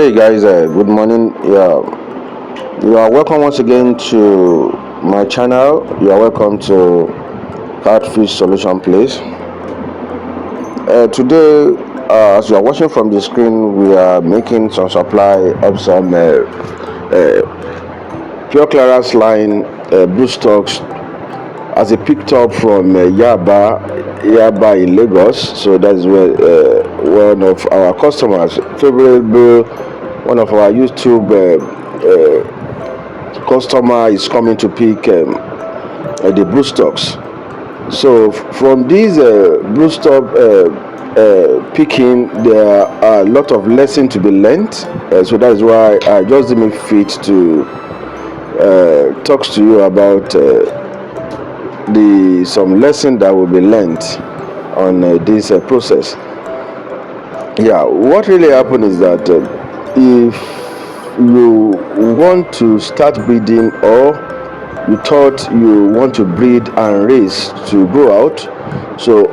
Hey guys, good morning. You are welcome once again to my channel. You are welcome to Catfish Solution Place. Today, as you are watching from the screen, we are making some supply of some pure clearance line Broodstocks as a picked up from Yaba in Lagos. So that's where one of our customers, favorable, one of our YouTube customer is coming to pick the Broodstocks. So from these Broodstock picking, there are a lot of lessons to be learned. So that is why I just deem it fit to talk to you about some lesson that will be learned on this process. Yeah, what really happened is that if you want to start breeding, or you thought you want to breed and raise to grow out, so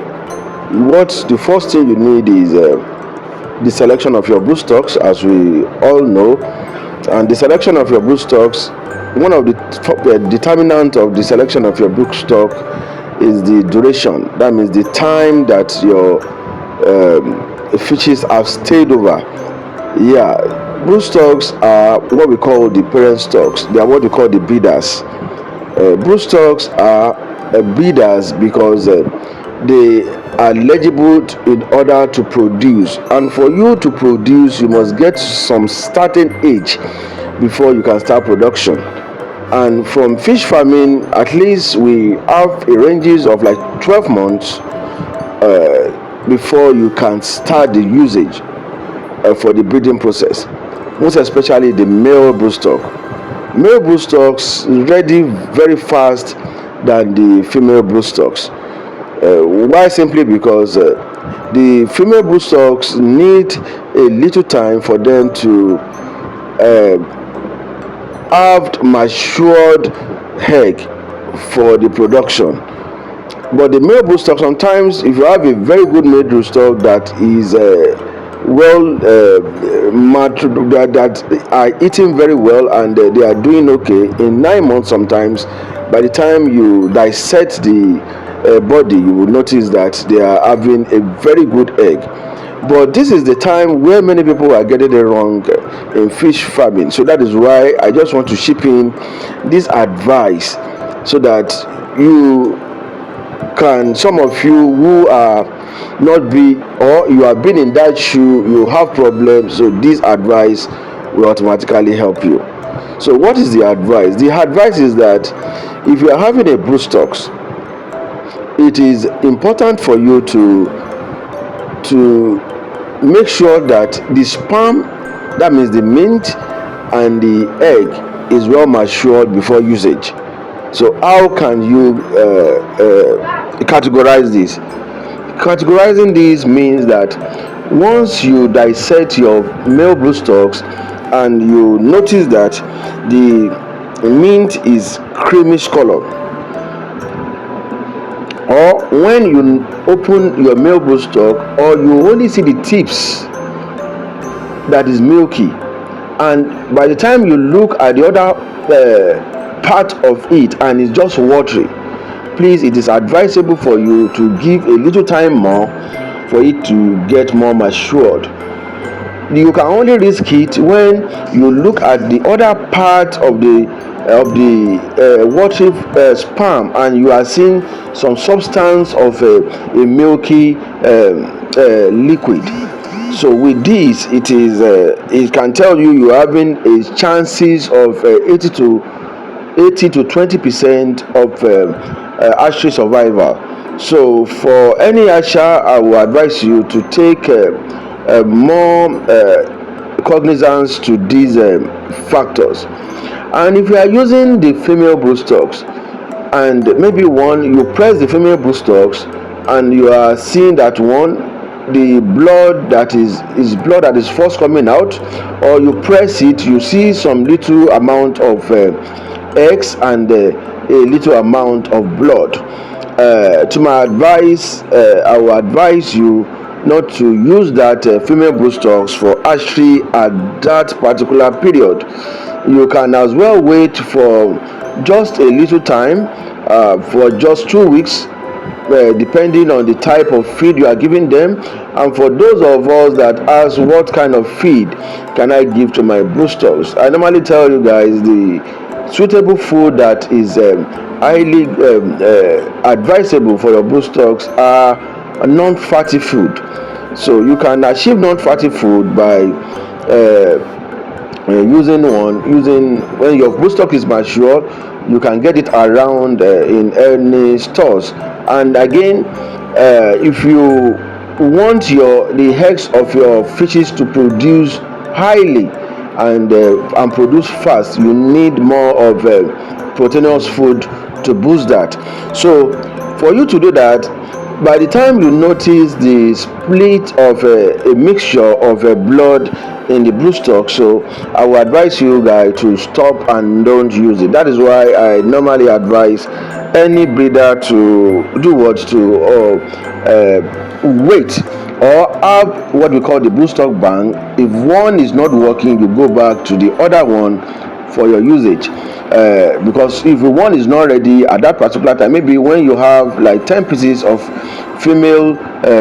the first thing you need is the selection of your broodstocks, as we all know. And the selection of your broodstocks, one of the determinant of the selection of your broodstock is the duration. That means the time that your fishes have stayed over. Yeah, broodstocks are what we call the parent stocks. They are what we call the breeders. Broodstocks are breeders because they are legible in order to produce, and for you to produce you must get some certain age before you can start production. And from fish farming, at least we have a ranges of like 12 months before you can start the usage for the breeding process, most especially the male broodstock. Male broodstocks ready very fast than the female broodstocks. Why? Simply because the female broodstocks need a little time for them to have matured egg for the production. But the male broodstock, sometimes if you have a very good male broodstock that is that are eating very well, and they are doing okay in 9 months, sometimes by the time you dissect the body, you will notice that they are having a very good egg. But this is the time where many people are getting it wrong in fish farming. So that is why I just want to chip in this advice, so that you can, some of you who are not be, or you have been in that shoe, you have problems, so this advice will automatically help you. So what is the advice? The advice is that if you are having a broodstocks, it is important for you to make sure that the sperm, that means the mint and the egg, is well matured before usage. So how can you categorize this? Categorizing this means that once you dissect your male broodstocks and you notice that the mint is creamish color, or when you open your male broodstock, or you only see the tips that is milky, and by the time you look at the other part of it and it's just watery, please, it is advisable for you to give a little time more for it to get more matured. You can only risk it when you look at the other part of the watery sperm, and you are seeing some substance of a milky liquid. So with this, it can tell you are having a chances of 80 to 20% of hatchery survival. So for any hatcher, I will advise you to take more cognizance to these factors. And if you are using the female broodstocks, and maybe you press the female broodstocks and you are seeing that the blood that is first coming out, or you press it, you see some little amount of eggs and a little amount of blood. To my advice, I will advise you not to use that female broodstocks for hatchery at that particular period. You can as well wait for just a little time, for just 2 weeks, depending on the type of feed you are giving them. And for those of us that ask what kind of feed can I give to my broodstocks, I normally tell you guys the suitable food that is highly advisable for your broodstocks are non-fatty food. So you can achieve non-fatty food by using when your broodstock is mature. You can get it around in any stores. And again, if you want the eggs of your fishes to produce highly and produce fast, you need more of proteinous food to boost that. So for you to do that, by the time you notice the split of a mixture of blood in the broodstock, so I will advise you guys to stop and don't use it. That is why I normally advise any breeder to do what to wait, or have what we call the broodstock bank. If one is not working, you go back to the other one for your usage. Because if one is not ready at that particular time, maybe when you have like 10 pieces of female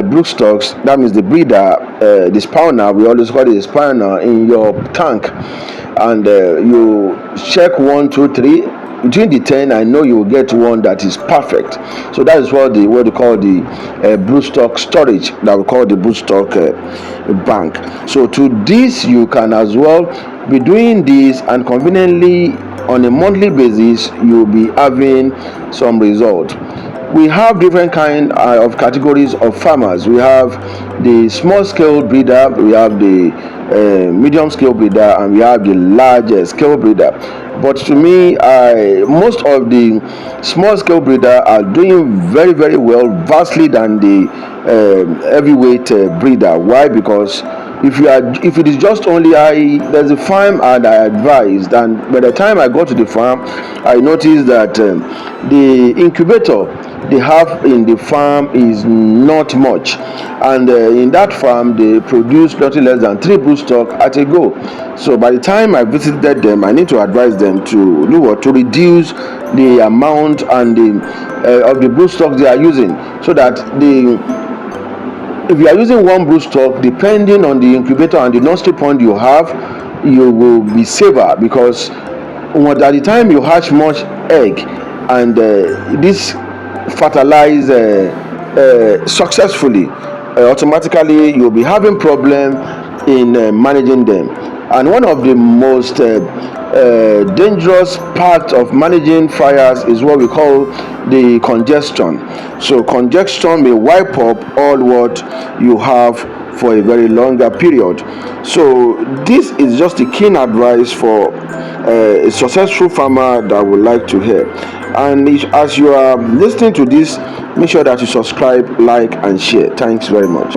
broodstocks, that means the breeder, the spawner, we always call it the spawner, in your tank, and you check 1, 2, 3. Between the 10, I know you will get one that is perfect. So that is what they call the broodstock storage, that we call the broodstock bank. So to this, you can as well be doing this, and conveniently on a monthly basis you will be having some result. We have different kind of categories of farmers. We have the small scale breeder, we have the medium scale breeder, and we have the large scale breeder. But to me, most of the small scale breeder are doing very, very well, vastly than the heavyweight breeder. Why? Because if it is just only there's a farm and I advised, and by the time I got to the farm, I noticed that the incubator they have in the farm is not much, and in that farm they produce nothing less than 3 broodstock at a go. So by the time I visited them, I need to advise them to do what, to reduce the amount and of the broodstock they are using, so that if you are using one broodstock, depending on the incubator and the nursery pond you have, you will be safer, because at the time you hatch much egg and this fertilize successfully, automatically you'll be having problem in managing them. And one of the most dangerous part of managing fires is what we call the congestion. So congestion may wipe up all what you have for a very longer period. So this is just a keen advice for a successful farmer that would like to hear. And as you are listening to this, make sure that you subscribe, like, and share. Thanks very much.